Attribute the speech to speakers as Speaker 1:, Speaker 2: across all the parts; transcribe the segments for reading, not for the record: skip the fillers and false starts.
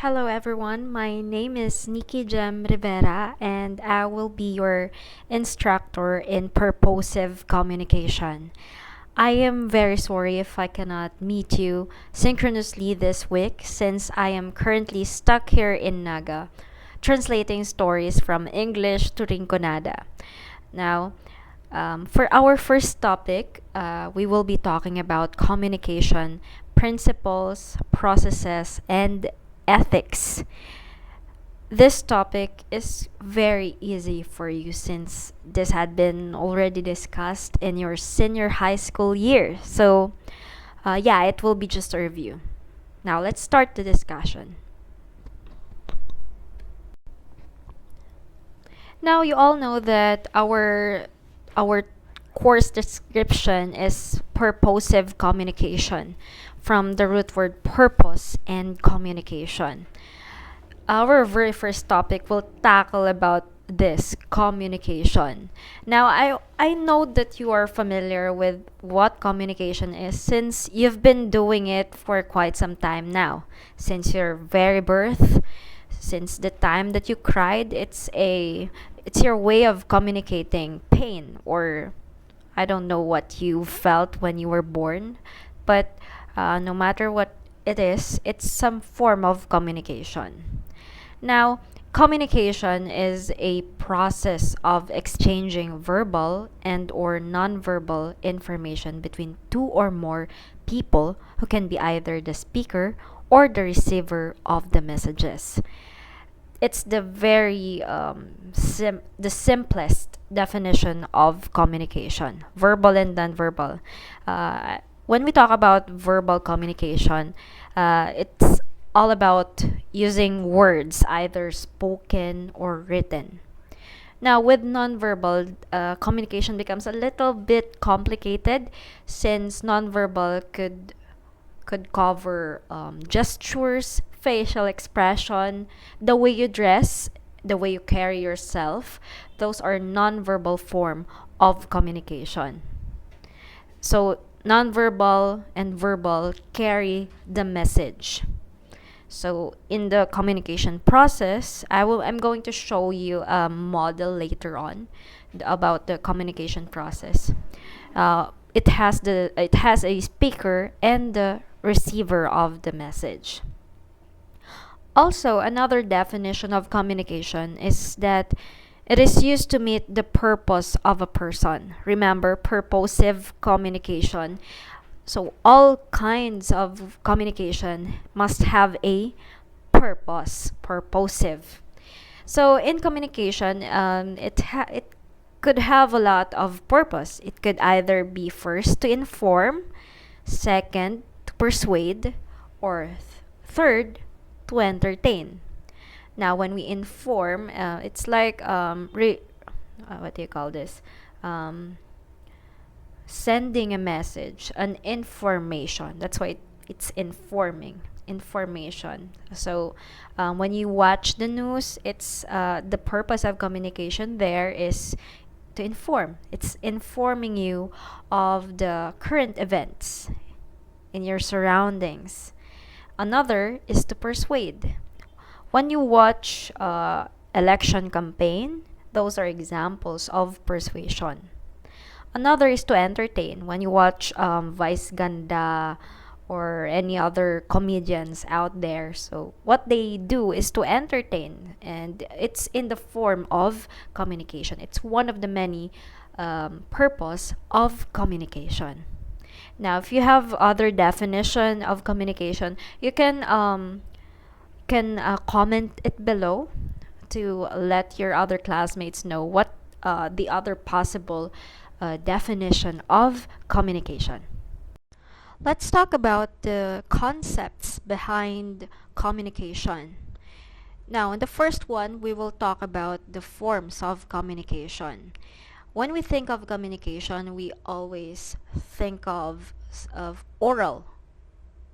Speaker 1: Hello everyone, my name is Nikki Jem Rivera and I will be your instructor in Purposive Communication. I am very sorry if I cannot meet you synchronously this week since I am currently stuck here in Naga, translating stories from English to Rinconada. Now, for our first topic, we will be talking about communication, principles, processes, and ethics. This topic is very easy for you since this had been already discussed in your senior high school year. So, yeah, it will be just a review. Now, let's start the discussion. Now, you all know that our course description is purposive communication from the root word purpose and communication. Our very first topic will tackle about this communication. Now, I know that you are familiar with what communication is since you've been doing it for quite some time now. Since your very birth, since the time that you cried, it's your way of communicating pain, or I don't know what you felt when you were born, but no matter what it is, it's some form of communication. Now, communication is a process of exchanging verbal and or nonverbal information between two or more people who can be either the speaker or the receiver of the messages. It's the very the simplest definition of communication, verbal and nonverbal. When we talk about verbal communication, it's all about using words, either spoken or written. Now, with nonverbal, communication becomes a little bit complicated since nonverbal could cover gestures, facial expression, the way you dress, the way you carry yourself. Those are nonverbal form of communication. So nonverbal and verbal carry the message. So in the communication process, I'm going to show you a model later on about the communication process. It has a speaker and the receiver of the message. Also, another definition of communication is that it is used to meet the purpose of a person. Remember, purposive communication. So, all kinds of communication must have a purpose, purposive. So, in communication, it could have a lot of purpose. It could either be first to inform, second to persuade, or third to entertain. Now, when we inform, it's like what do you call this? Um, Sending a message, an information. That's why it's informing information. So, when you watch the news, it's the purpose of communication there is to inform. It's informing you of the current events in your surroundings. Another is to persuade. When you watch election campaign, those are examples of persuasion. Another is to entertain. When you watch Vice Ganda or any other comedians out there, so what they do is to entertain, and it's in the form of communication. It's one of the many purpose of communication. Now, if you have other definition of communication, you can comment it below to let your other classmates know what the other possible definition of communication. Let's talk about the concepts behind communication. Now, in the first one, we will talk about the forms of communication. When we think of communication, we always think of oral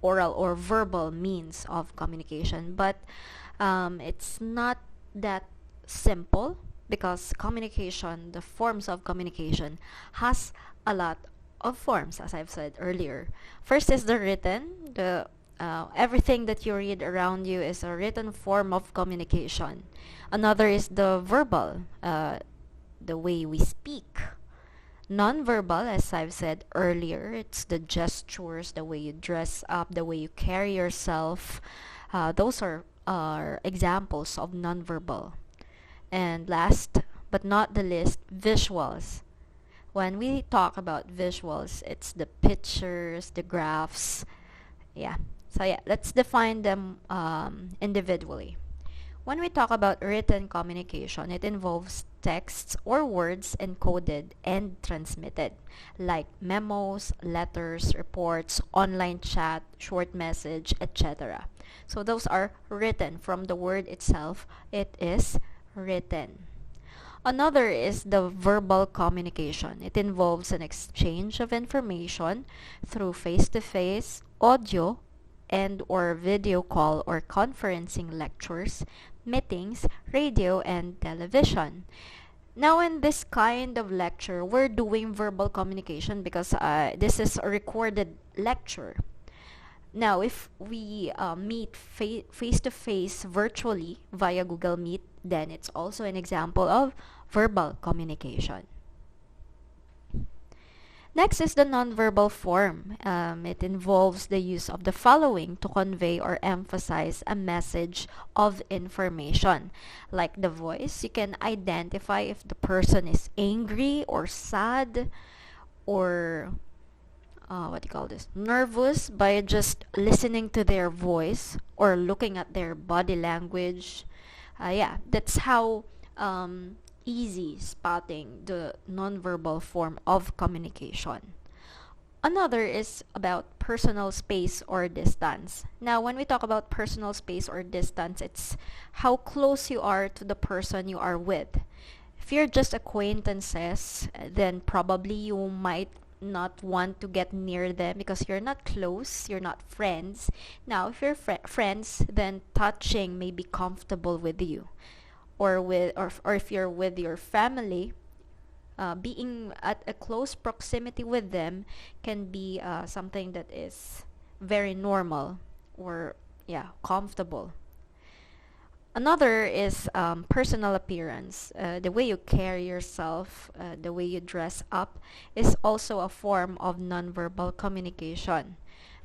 Speaker 1: or verbal means of communication, but it's not that simple because communication, the forms of communication, has a lot of forms, as I've said earlier. First is the written. everything that you read around you is a written form of communication. Another is the verbal, the way we speak. Non-verbal, as I've said earlier, it's the gestures, the way you dress up, the way you carry yourself. Those are examples of non-verbal. And last but not the least, visuals. When we talk about visuals, it's the pictures, the graphs. Yeah. So yeah, let's define them individually. When we talk about written communication, it involves texts or words encoded and transmitted, like memos, letters, reports, online chat, short message, etc. So those are written. From the word itself, it is written. Another is the verbal communication. It involves an exchange of information through face-to-face, audio, and or video call or conferencing lectures, meetings, radio, and television. Now in this kind of lecture, we're doing verbal communication because this is a recorded lecture. Now, if we meet face-to-face virtually via Google Meet, then it's also an example of verbal communication. Next is the nonverbal form. It involves the use of the following to convey or emphasize a message of information. Like the voice, you can identify if the person is angry or sad or nervous by just listening to their voice or looking at their body language. Yeah, that's how easy spotting the nonverbal form of communication. Another is about personal space or distance. Now, when we talk about personal space or distance, it's how close you are to the person you are with. If you're just acquaintances, then probably you might not want to get near them because you're not close, you're not friends. Now, if you're friends, then touching may be comfortable with you. Or if you're with your family, being at a close proximity with them can be something that is very normal or comfortable. Another is personal appearance. The way you carry yourself, the way you dress up is also a form of nonverbal communication.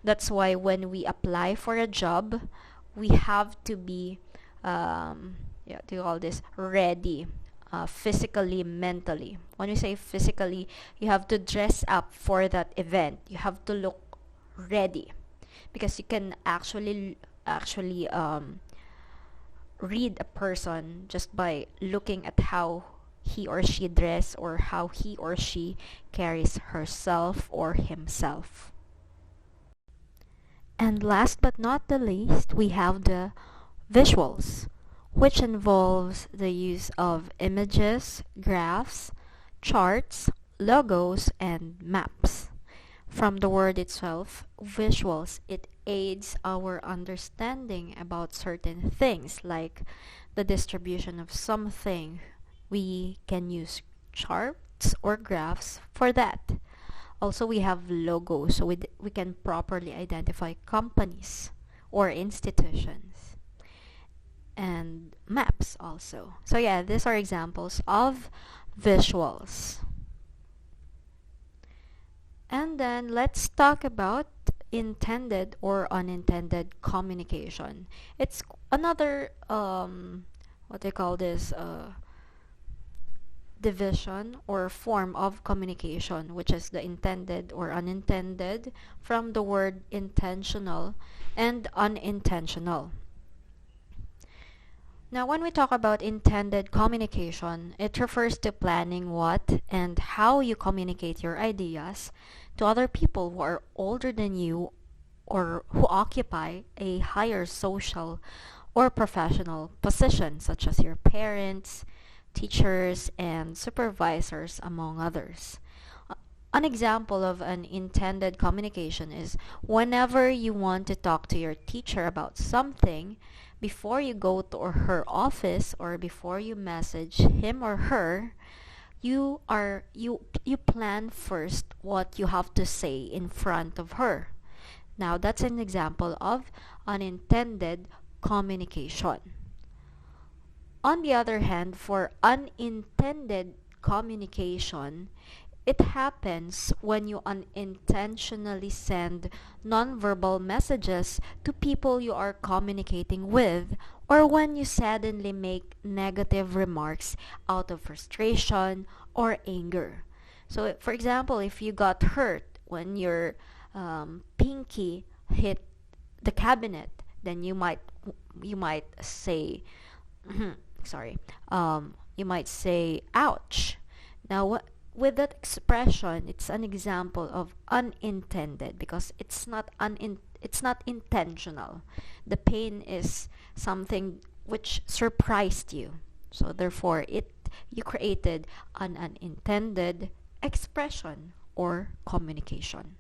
Speaker 1: That's why when we apply for a job, we have to be ready, physically, mentally. When we say physically, you have to dress up for that event. You have to look ready because you can actually read a person just by looking at how he or she dress or how he or she carries herself or himself. And last but not the least, we have the visuals, which involves the use of images, graphs, charts, logos, and maps. From the word itself, visuals, it aids our understanding about certain things, like the distribution of something. We can use charts or graphs for that. Also, we have logos, so we can properly identify companies or institutions. And maps also. So yeah, these are examples of visuals. And then let's talk about intended or unintended communication. It's another division or form of communication, which is the intended or unintended, from the word intentional and unintentional. Now, when we talk about intended communication, it refers to planning what and how you communicate your ideas to other people who are older than you or who occupy a higher social or professional position, such as your parents, teachers, and supervisors, among others. An example of an intended communication is whenever you want to talk to your teacher about something, before you go to her office or before you message him or her, you plan first what you have to say in front of her. Now, that's an example of unintended communication. On the other hand, for unintended communication, it happens when you unintentionally send nonverbal messages to people you are communicating with, or when you suddenly make negative remarks out of frustration or anger. So, for example, if you got hurt when your pinky hit the cabinet, then you might say, sorry, you might say, "Ouch." Now, with that expression, it's an example of unintended because it's not intentional. The pain is something which surprised you. So therefore, you created an unintended expression or communication.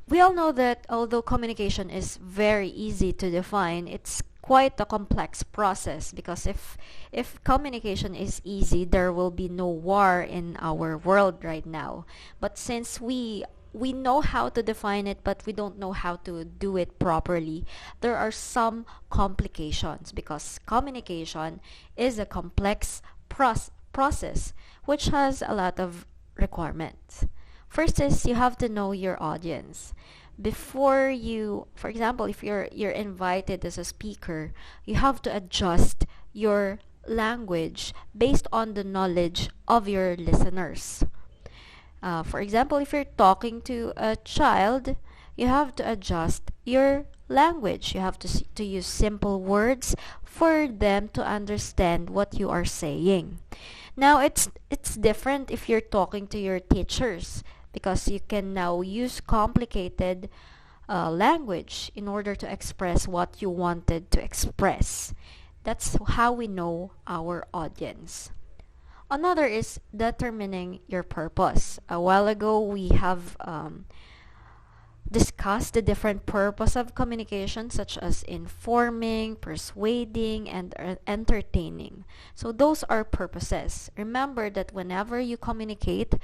Speaker 1: We all know that although communication is very easy to define, it's quite a complex process because if communication is easy, there will be no war in our world right now. But since we know how to define it, but we don't know how to do it properly, there are some complications because communication is a complex process which has a lot of requirements. First is you have to know your audience. Before you, for example, if you're invited as a speaker, you have to adjust your language based on the knowledge of your listeners. For example, if you're talking to a child, you have to adjust your language. You have to use simple words for them to understand what you are saying. Now, it's different if you're talking to your teachers because you can now use complicated language in order to express what you wanted to express. That's how we know our audience. Another is determining your purpose. A while ago, we have discuss the different purpose of communication such as informing, persuading, and entertaining. So those are purposes. Remember that whenever you communicate,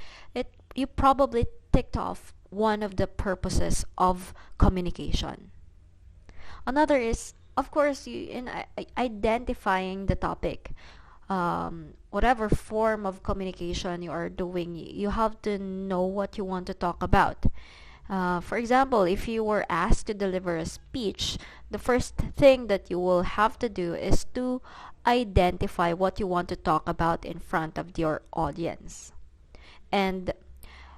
Speaker 1: you probably ticked off one of the purposes of communication. Another is, of course, identifying the topic. Whatever form of communication you are doing, you have to know what you want to talk about. For example, if you were asked to deliver a speech, the first thing that you will have to do is to identify what you want to talk about in front of your audience. And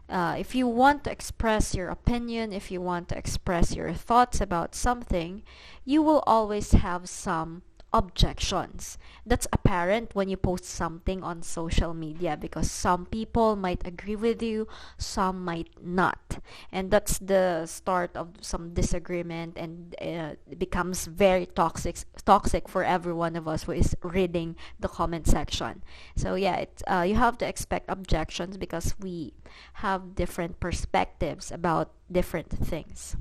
Speaker 1: if you want to express your opinion, if you want to express your thoughts about something, you will always have some objections. That's apparent when you post something on social media because some people might agree with you, some might not. And that's the start of some disagreement, and it becomes very toxic for every one of us who is reading the comment section. So yeah, you have to expect objections because we have different perspectives about different things.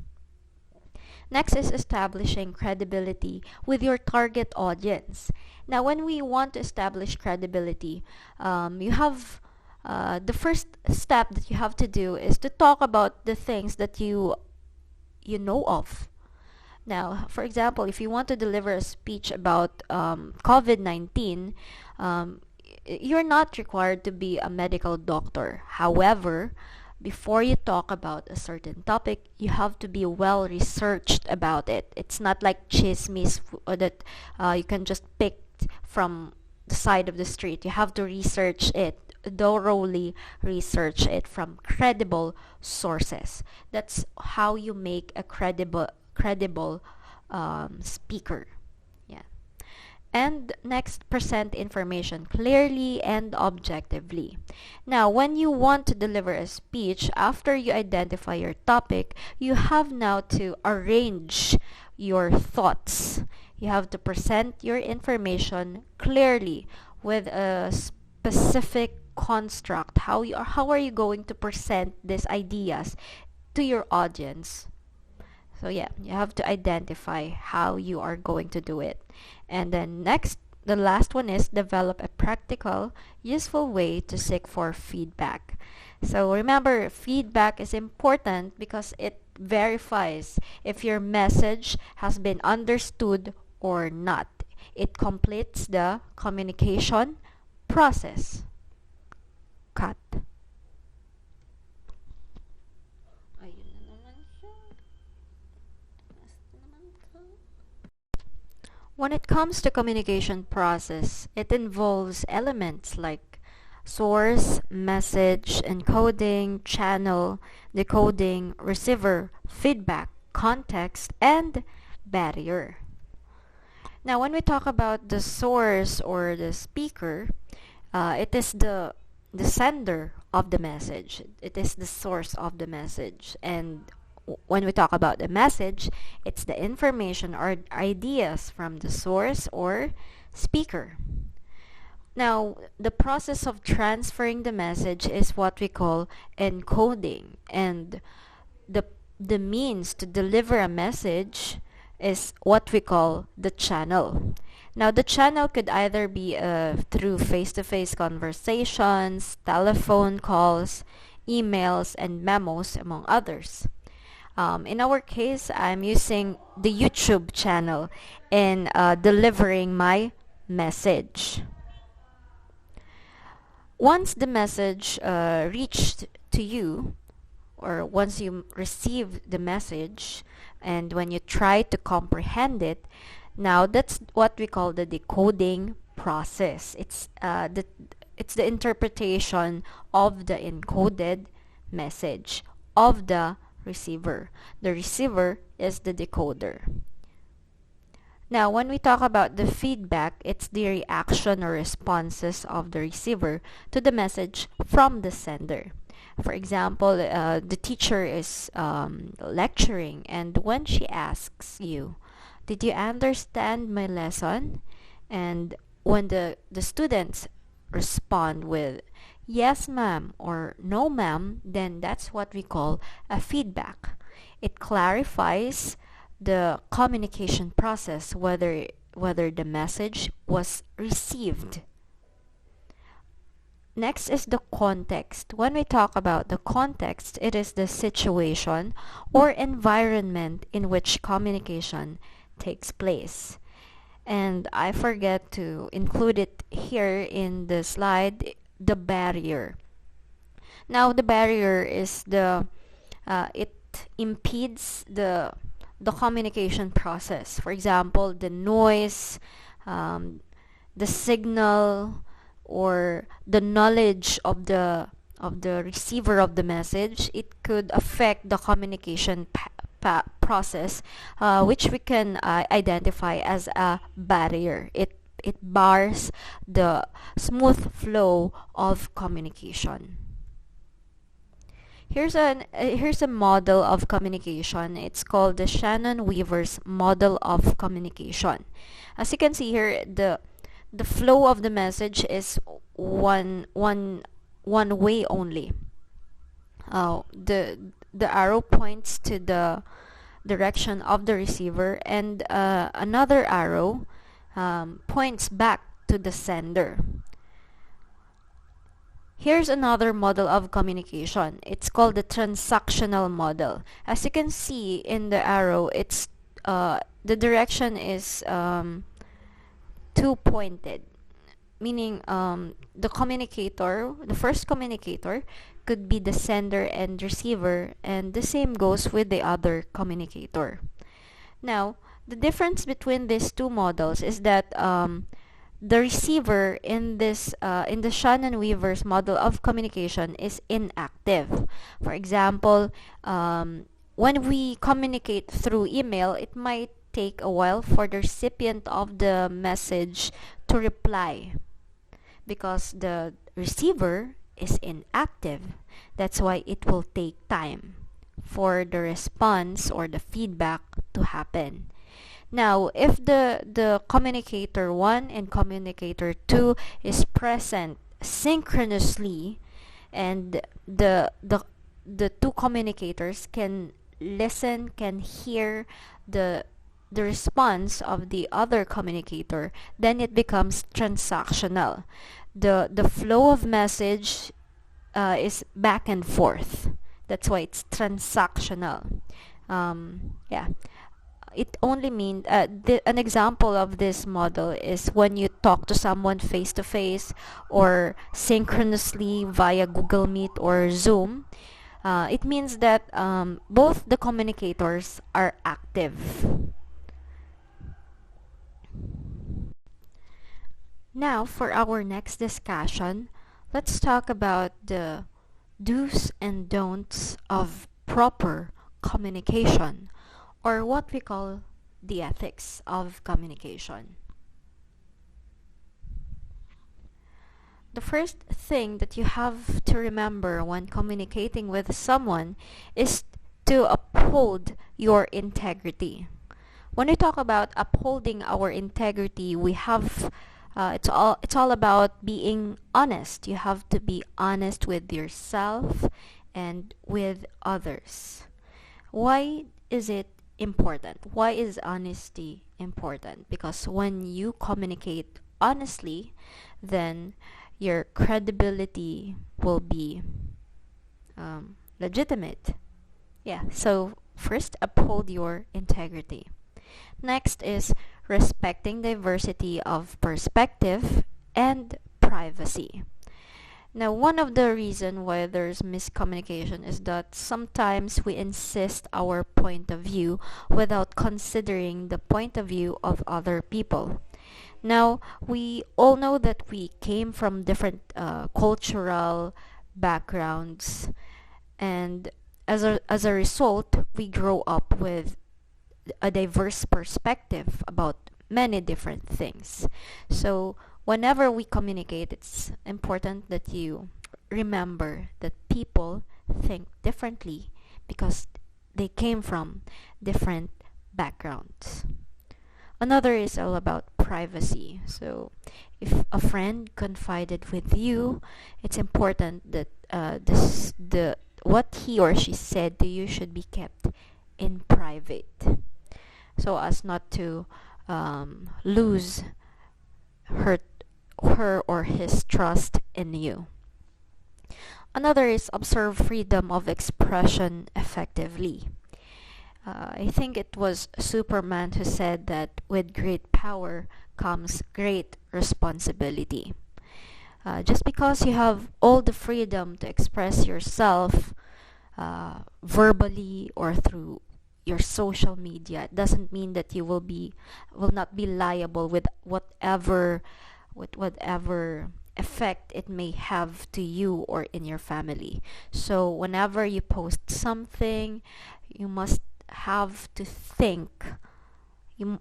Speaker 1: Next is establishing credibility with your target audience. Now, when we want to establish credibility, you have the first step that you have to do is to talk about the things that you know of. Now, for example, if you want to deliver a speech about COVID-19, you're not required to be a medical doctor. However, before you talk about a certain topic, you have to be well researched about it. It's not like chismes that you can just pick from the side of the street. You have to research it, thoroughly research it from credible sources. That's how you make a credible speaker. And next, present information clearly and objectively. Now, when you want to deliver a speech, after you identify your topic, you have now to arrange your thoughts. You have to present your information clearly with a specific construct. How are you going to present these ideas to your audience? So yeah, you have to identify how you are going to do it. And then next, the last one is develop a practical, useful way to seek for feedback. So remember, feedback is important because it verifies if your message has been understood or not. It completes the communication process. Cut. Ayun na naman siya. When it comes to communication process, it involves elements like source, message, encoding, channel, decoding, receiver, feedback, context, and barrier. Now, when we talk about the source or the speaker, it is the sender of the message. It is the source of the message. And when we talk about the message, it's the information or ideas from the source or speaker. Now, the process of transferring the message is what we call encoding, and the the means to deliver a message is what we call the channel. Now, the channel could either be through face-to-face conversations, telephone calls, emails, and memos, among others. In our case, I'm using the YouTube channel in delivering my message. Once the message reached to you, or once you receive the message, and when you try to comprehend it, now that's what we call the decoding process. It's the interpretation of the encoded message of the receiver. The receiver is the decoder. Now, when we talk about the feedback, it's the reaction or responses of the receiver to the message from the sender. For example, the teacher is lecturing, and when she asks you, "Did you understand my lesson?" And when the students respond with, "Yes, ma'am," or "No, ma'am," then that's what we call a feedback. It clarifies the communication process, whether the message was received. Next is the context. When we talk about the context, it is the situation or environment in which communication takes place. And I forget to include it here in the slide, the barrier. Now, the barrier is it impedes the communication process. For example, the noise, the signal, or the knowledge of the receiver of the message. It could affect the communication process, which we can identify as a barrier. It bars the smooth flow of communication. Here's a model of communication. It's called the Shannon-Weaver's model of communication. As you can see here, the flow of the message is one way only. The arrow points to the direction of the receiver, and another arrow points back to the sender. Here's another model of communication. It's called the transactional model. As you can see in the arrow, it's the direction is two pointed, meaning the first communicator could be the sender and receiver, and the same goes with the other communicator. Now, the difference between these two models is that the receiver in the Shannon-Weaver's model of communication is inactive. For example, when we communicate through email, it might take a while for the recipient of the message to reply because the receiver is inactive. That's why it will take time for the response or the feedback to happen. Now, if the communicator 1 and communicator 2 is present synchronously, and the two communicators can listen, can hear the the response of the other communicator, then it becomes transactional. The flow of message is back and forth. That's why it's transactional. Yeah, it only means an example of this model is when you talk to someone face to face or synchronously via Google Meet or Zoom. It means that both the communicators are active. Now, for our next discussion, let's talk about the do's and don'ts of proper communication, or what we call the ethics of communication. The first thing that you have to remember when communicating with someone is to uphold your integrity. When we talk about upholding our integrity, we have it's all about being honest. You have to be honest with yourself and with others. Why is it important? Why is honesty important? Because when you communicate honestly, then your credibility will be legitimate. Yeah, so first, uphold your integrity. Next is respecting diversity of perspective and privacy. Now, one of the reason why there's miscommunication is that sometimes we insist our point of view without considering the point of view of other people. Now, we all know that we came from different cultural backgrounds, and as a result, we grow up with a diverse perspective about many different things. So, whenever we communicate, it's important that you remember that people think differently because they came from different backgrounds. Another is all about privacy. So, if a friend confided with you, it's important that the what he or she said to you should be kept in private, so as not to lose her or his trust in you. Another is observe freedom of expression effectively. I think it was Superman who said that with great power comes great responsibility. Just because you have all the freedom to express yourself verbally or through your social media, it doesn't mean that you will not be liable with whatever effect it may have to you or in your family. So whenever you post something, you must have to think. You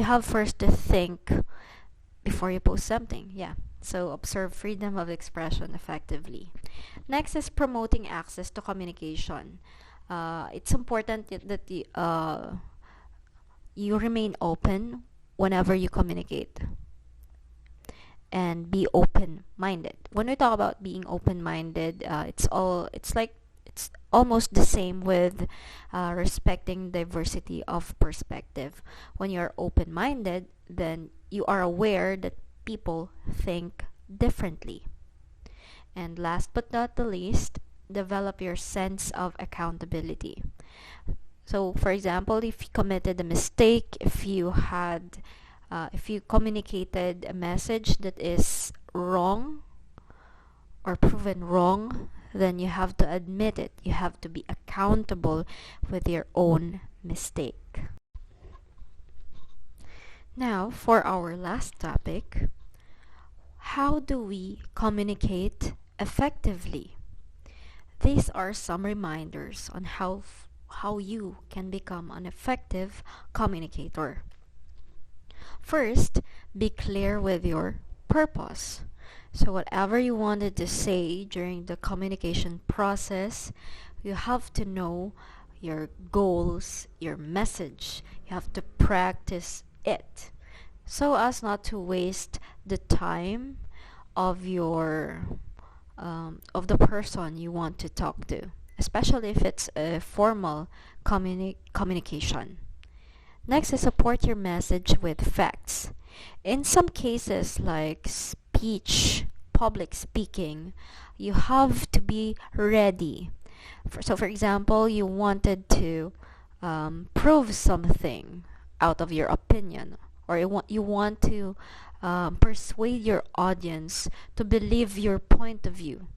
Speaker 1: have first to think before you post something. Yeah. So observe freedom of expression effectively. Next is promoting access to communication. It's important that you remain open whenever you communicate and be open-minded. When we talk about being open-minded, it's almost the same with respecting diversity of perspective. When you're open-minded, then you are aware that people think differently. And last but not the least, develop your sense of accountability. So, for example, if you committed a mistake, if you communicated a message that is wrong or proven wrong, then you have to admit it. You have to be accountable with your own mistake. Now, for our last topic, how do we communicate effectively? These are some reminders on how you can become an effective communicator. First, be clear with your purpose. So whatever you wanted to say during the communication process, you have to know your goals, your message. You have to practice it so as not to waste the time of the person you want to talk to, especially if it's a formal communication. Next is support your message with facts. In some cases, like speech, public speaking, you have to be ready. For example, you wanted to prove something out of your opinion, or you want to persuade your audience to believe your point of view.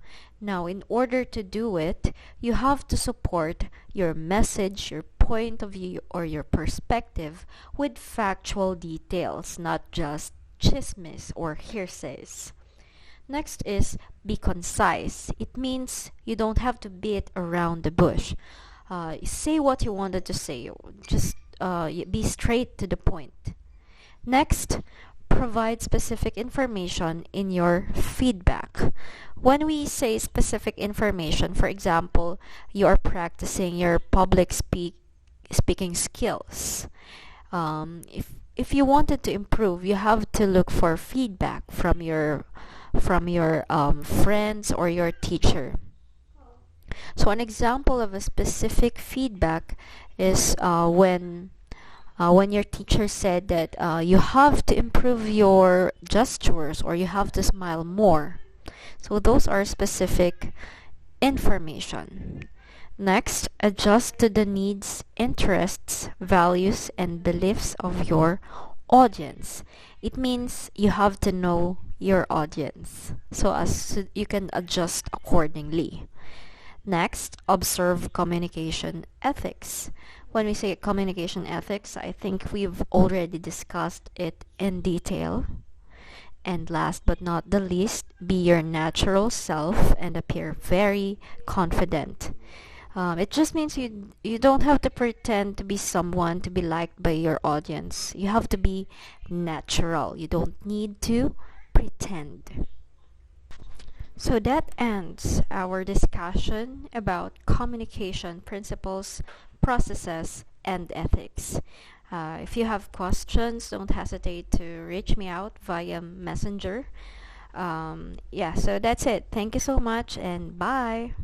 Speaker 1: Now, in order to do it, you have to support your message, your point of view, or your perspective with factual details, not just chismes or hearsays. Next is be concise. It means you don't have to beat around the bush. Say what you wanted to say. Just be straight to the point. Next, provide specific information in your feedback. When we say specific information, for example, you are practicing your speaking skills. If you wanted to improve, you have to look for feedback from your friends or your teacher. So an example of a specific feedback is when your teacher said that you have to improve your gestures or you have to smile more. So those are specific information. Next, adjust to the needs, interests, values, and beliefs of your audience. It means you have to know your audience so as you can adjust accordingly. Next, observe communication ethics. When we say communication ethics, I think we've already discussed it in detail. And last but not the least, be your natural self and appear very confident. It just means you don't have to pretend to be someone to be liked by your audience. You have to be natural. You don't need to pretend. So that ends our discussion about communication principles, processes, and ethics. If you have questions, don't hesitate to reach me out via Messenger. So that's it. Thank you so much and bye.